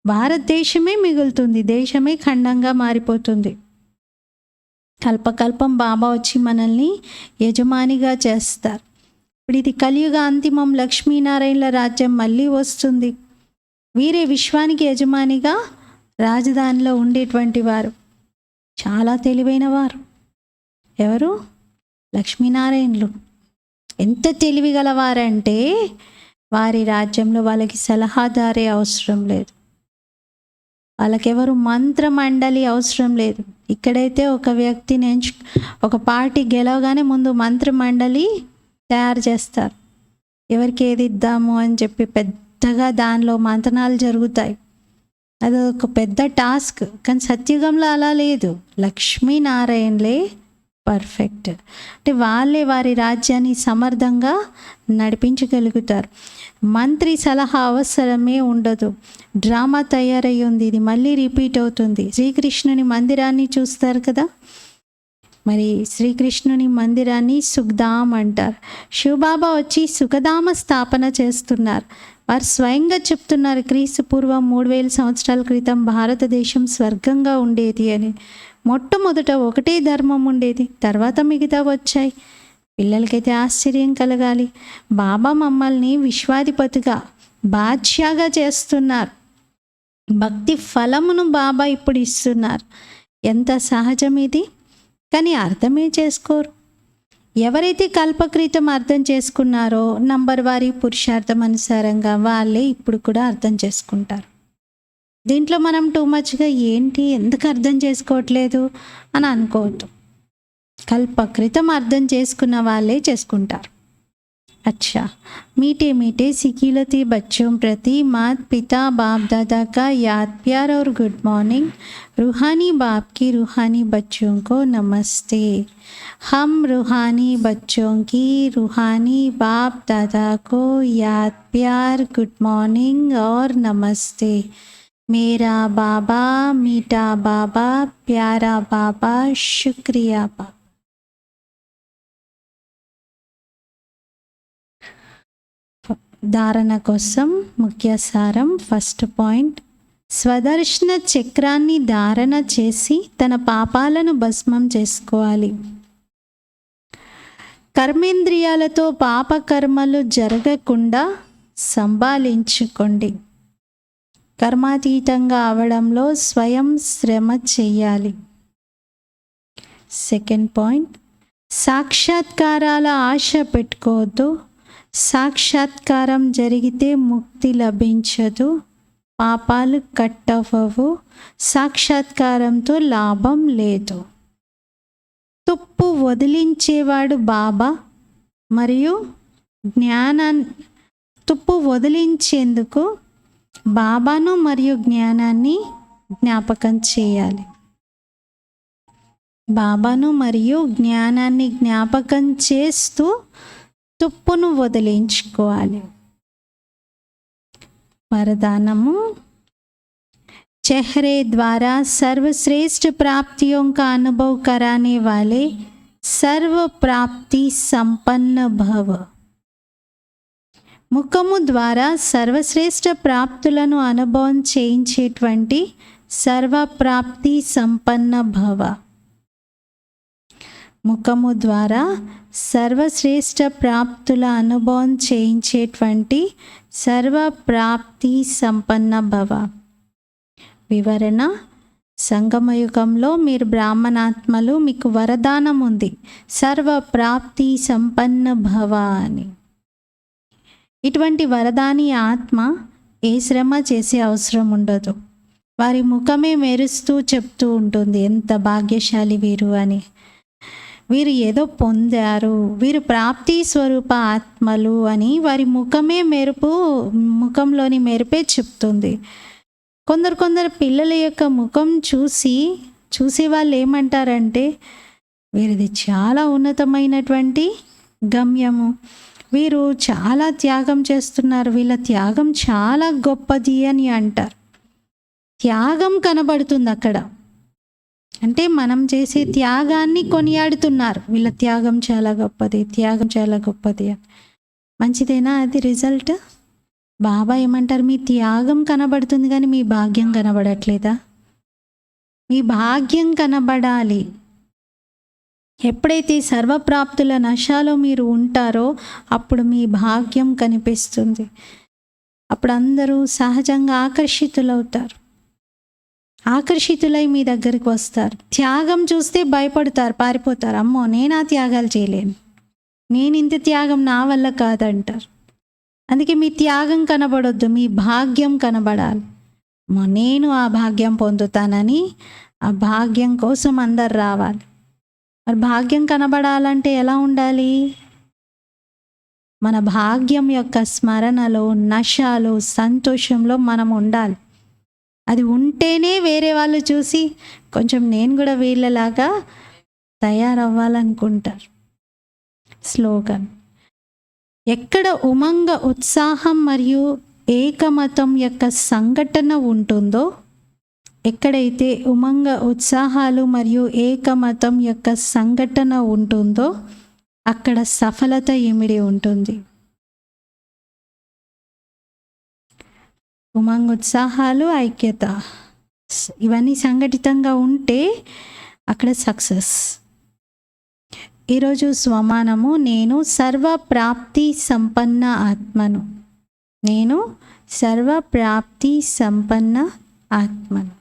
భారతదేశమే మిగులుతుంది, దేశమే ఖండంగా మారిపోతుంది. కల్పకల్పం బాబా వచ్చి మనల్ని యజమానిగా చేస్తారు. ఇప్పుడు ఇది కలియుగ అంతిమం. లక్ష్మీనారాయణల రాజ్యం మళ్ళీ వస్తుంది. వీరే విశ్వానికి యజమానిగా రాజధానిలో ఉండేటువంటి వారు. చాలా తెలివైన వారు. ఎవరు? లక్ష్మీనారాయణులు. ఎంత తెలివి గలవారంటే వారి రాజ్యంలో వాళ్ళకి సలహాదారే అవసరం లేదు, వాళ్ళకెవరు మంత్ర మండలి అవసరం లేదు. ఇక్కడైతే ఒక వ్యక్తిని ఒక పార్టీ గెలవగానే ముందు మంత్ర మండలి తయారు చేస్తారు. ఎవరికి ఏది ఇద్దాము అని చెప్పి పెద్దగా దానిలో మంతనాలు జరుగుతాయి. అది ఒక పెద్ద టాస్క్. కానీ సత్యుగంలో అలా లేదు. లక్ష్మీనారాయణలే పర్ఫెక్ట్. అంటే వాళ్ళే వారి రాజ్యాన్ని సమర్థంగా నడిపించగలుగుతారు. మంత్రి సలహా అవసరమే ఉండదు. డ్రామా తయారై ఉంది, ఇది మళ్ళీ రిపీట్ అవుతుంది. శ్రీకృష్ణుని మందిరాన్ని చూస్తారు కదా, మరి శ్రీకృష్ణుని మందిరాన్ని సుఖధామ్ అంటారు. శివబాబా వచ్చి సుఖధామ స్థాపన చేస్తున్నారు. వారు స్వయంగా చెప్తున్నారు, క్రీస్తు పూర్వం 3000 సంవత్సరాల క్రితం భారతదేశం స్వర్గంగా ఉండేది అని. మొట్టమొదట ఒకటే ధర్మం ఉండేది, తర్వాత మిగతా వచ్చాయి. పిల్లలకైతే ఆశ్చర్యం కలగాలి. బాబా మమ్మల్ని విశ్వాధిపతిగా బాద్షాగా చేస్తున్నారు. భక్తి ఫలమును బాబా ఇప్పుడు ఇస్తున్నారు. ఎంత సహజం ఇది. కానీ అర్థమే చేసుకోరు. ఎవరైతే కల్పక్రితం అర్థం చేసుకున్నారో నంబర్ వారి పురుషార్థం అనుసారంగా వాళ్ళే ఇప్పుడు కూడా అర్థం చేసుకుంటారు. దీంట్లో మనం టూ మచ్గా ఏంటి, ఎందుకు అర్థం చేసుకోవట్లేదు అని అనుకోవద్దు. కల్పక్రితం అర్థం చేసుకున్న వాళ్ళే చేసుకుంటారు. अच्छा, मीठे मीठे सिकीलती बच्चों प्रति मात पिता बाप दादा का याद प्यार और गुड मॉर्निंग. रूहानी बाप की रूहानी बच्चों को नमस्ते. हम रूहानी बच्चों की रूहानी बाप दादा को याद प्यार गुड मॉर्निंग और नमस्ते. मेरा बाबा मीठा बाबा प्यारा बाबा शुक्रिया बाबा. ధారణ కోసం ముఖ్య సారం. ఫస్ట్ పాయింట్, స్వదర్శన చక్రాన్ని ధారణ చేసి తన పాపాలను భస్మం చేసుకోవాలి. కర్మేంద్రియాలతో పాపకర్మలు జరగకుండా సంభాళించుకోండి. కర్మాతీతంగా అవడంలో స్వయం శ్రమ చెయ్యాలి. సెకండ్ పాయింట్, సాక్షాత్కారాల ఆశ పెట్టుకోవద్దు. సాక్షాత్కారం జరిగితే ముక్తి లభించదు, పాపాలు కట్ అవ్వవు, సాక్షాత్కారంతో లాభం లేదు. తుప్పు వదిలించేవాడు బాబా మరియు తుప్పు వదిలించేందుకు బాబాను మరియు జ్ఞానాన్ని జ్ఞాపకం చేయాలి. బాబాను మరియు జ్ఞానాన్ని జ్ఞాపకం చేస్తూ తుప్పును వదిలించుకోవాలి. वरदानमु, चेहरे द्वारा सर्वश्रेष्ठ प्राप्तियों का अनुभव कराने वाले सर्व प्राप्ति संपन्न भव. ముఖము ద్వారా సర్వశ్రేష్ఠ ప్రాప్తులను అనుభవం చేయించేటువంటి సర్వప్రాప్తి సంపన్న భవ. ముఖము ద్వారా సర్వశ్రేష్ఠ ప్రాప్తుల అనుభవం చేయించేటువంటి సర్వప్రాప్తి సంపన్న భవ. వివరణ: సంగమయుగంలో మీరు బ్రాహ్మణాత్మలు, మీకు వరదానం ఉంది, సర్వప్రాప్తి సంపన్న భవ అని. ఇటువంటి వరదాని ఆత్మ ఏ శ్రమ చేసే అవసరం ఉండదు. వారి ముఖమే మెరుస్తూ చెప్తూ ఉంటుంది, ఎంత భాగ్యశాలి వీరు అని. వీరు ఏదో పొందారు, వీరు ప్రాప్తి స్వరూప ఆత్మలు అని వారి ముఖంలోని మెరుపే చెప్తుంది. కొందరు పిల్లల యొక్క ముఖం చూసి వాళ్ళు ఏమంటారంటే, వీరిది చాలా ఉన్నతమైనటువంటి గమ్యము, వీరు చాలా త్యాగం చేస్తున్నారు, వీళ్ళ త్యాగం చాలా గొప్పది అని అంటారు. త్యాగం కనబడుతుంది అక్కడ, అంటే మనం చేసే త్యాగాన్ని కొనియాడుతున్నారు. వీళ్ళ త్యాగం చాలా గొప్పది, త్యాగం చాలా గొప్పది అని. మంచిదేనా అది రిజల్ట్? బాబా ఏమంటారు, మీ త్యాగం కనబడుతుంది కానీ మీ భాగ్యం కనబడట్లేదా? మీ భాగ్యం కనబడాలి. ఎప్పుడైతే సర్వప్రాప్తుల నశాలో మీరు ఉంటారో అప్పుడు మీ భాగ్యం కనిపిస్తుంది. అప్పుడు అందరూ సహజంగా ఆకర్షితులవుతారు. ఆకర్షితులై మీ దగ్గరికి వస్తారు. త్యాగం చూస్తే భయపడతారు, పారిపోతారు. అమ్మో, నేను ఆ త్యాగాలు చేయలేను, నేను ఇంత త్యాగం నా వల్ల కాదంటారు. అందుకే మీ త్యాగం కనబడొద్దు, మీ భాగ్యం కనబడాలి. నేను ఆ భాగ్యం పొందుతానని, ఆ భాగ్యం కోసం అందరు రావాలి. మరి భాగ్యం కనబడాలంటే ఎలా ఉండాలి? మన భాగ్యం యొక్క స్మరణలో, నశలో, సంతోషంలో మనం ఉండాలి. అది ఉంటేనే వేరే వాళ్ళు చూసి కొంచెం నేను కూడా వీళ్ళలాగా తయారవ్వాలనుకుంటారు. స్లోగన్: ఎక్కడ ఉమంగ, ఉత్సాహం మరియు ఏకమతం యొక్క సంఘటన ఉంటుందో, ఎక్కడైతే ఉమంగ, ఉత్సాహాలు మరియు ఏకమతం యొక్క సంఘటన ఉంటుందో అక్కడ సఫలత ఇమిడి ఉంటుంది. ఉమంగ, ఉత్సాహాలు, ఐక్యత ఇవన్నీ సంఘటితంగా ఉంటే అక్కడ సక్సెస్. ఈరోజు స్వమానము: నేను సర్వప్రాప్తి సంపన్న ఆత్మను. నేను సర్వప్రాప్తి సంపన్న ఆత్మను.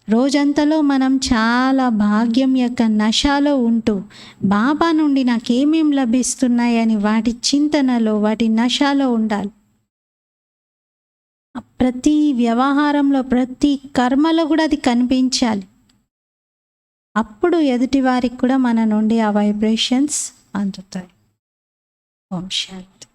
రోజంతలో మనం చాలా భాగ్యం యొక్క నశలో ఉంటూ బాబా నుండి నాకేమేం లభిస్తున్నాయని వాటి చింతనలో, వాటి నశలో ఉండాలి. ప్రతి వ్యవహారంలో, ప్రతి కర్మలో కూడా అది కనిపించాలి. అప్పుడు ఎదుటి వారికి కూడా మన నుండి ఆ వైబ్రేషన్స్ అందుతాయి. ఓం శాంతి.